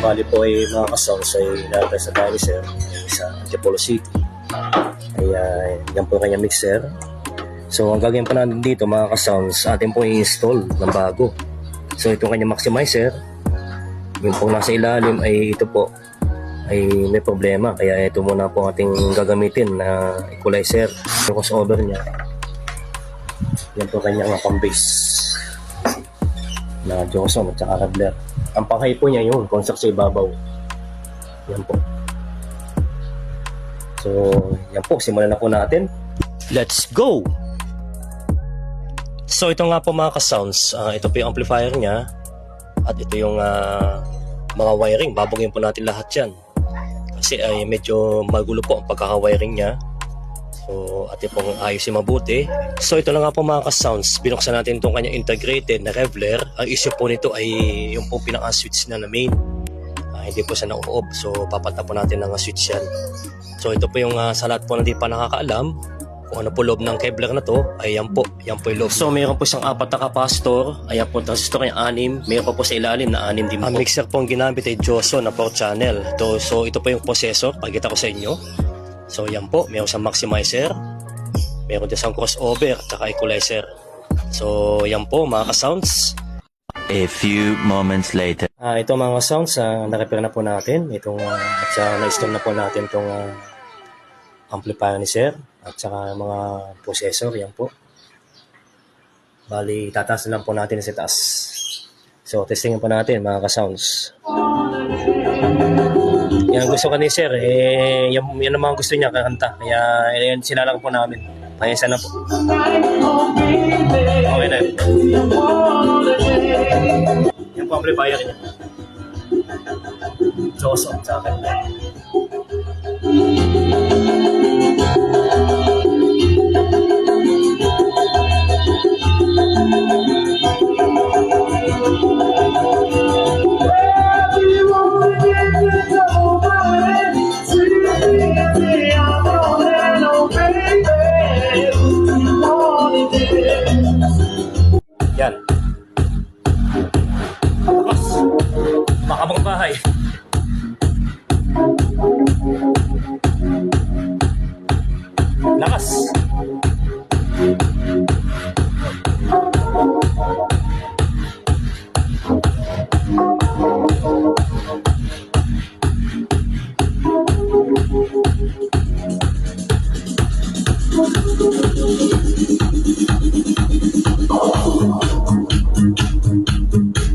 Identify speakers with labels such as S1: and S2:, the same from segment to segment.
S1: Bali po ay mga ka-sounds ay lalagay sa tayo sir sa Antipolo City. Ay yan po kanyang mixer. So ang gagawin pa natin dito mga ka-sounds, atin po i-install ng bago. So itong kanyang maximizer, yung po nasa ilalim ay ito po ay may problema, kaya ito muna po ating gagamitin na equalizer. Yung crossover niya, yan po kanyang pang-bass na Johnson at saka Radler. Ang panghay po niya yung contact sa ibabaw. Yan po. So yan po, simulan na po natin. Let's go! So ito nga po mga ka-sounds, ito po yung amplifier niya at ito yung mga wiring. Babagin po natin lahat yan kasi ay medyo magulo po ang pagkaka-wiring niya. So at ito pong ayusin mabuti. So ito na nga po mga ka-sounds, binuksan natin itong kanyang integrated na Revler. Ang issue po nito ay yung po pinaka-switch na main, hindi po siya na-off. So papalitan po natin ng switch yan. So ito po yung sa lahat po na di pa nakakaalam kung ano po loob ng Kevlar na to, ay yan po yung loob. So mayroon po siyang 4 na capacitor, ayan po transistor niya 6, mayroon po sa ilalim na 6 din po. Ang mixer po ang ginamit ay Johnson na 4 channel. So ito po yung processor, pakita ko sa inyo. So yan po, mayroon siyang maximizer, mayroon din siyang crossover at saka equalizer. So yan po mga ka-sounds.
S2: A few moments later.
S1: Ito mga ka-sounds, na-repair na po natin itong at na-install na po natin itong amplifier ni sir at saka mga processor, yan po. Bali, tataas na lang po natin sa taas. So, testingin po natin mga ka-sounds. Yan gusto ka ni sir, yan naman gusto niya kakanta. Kaya yan sinalang po namin. Pahinsan na po. Okay na. Yan po amplifier niya. Johnson sa akin. Yan. Tapos, makabang bahay. Lakas.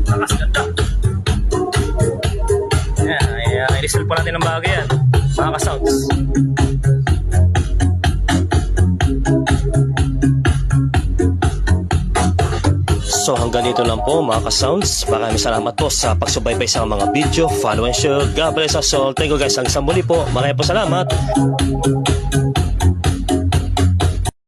S1: Lakas ganda. I-install po natin ng bagay yan. Mga ka-sounds. So hanggang dito lang po mga ka-sounds. Maraming salamat po sa pagsubaybay sa mga video. Follow and share. God bless us all. Thank you guys. Hanggang sa muli po. Maraming po salamat.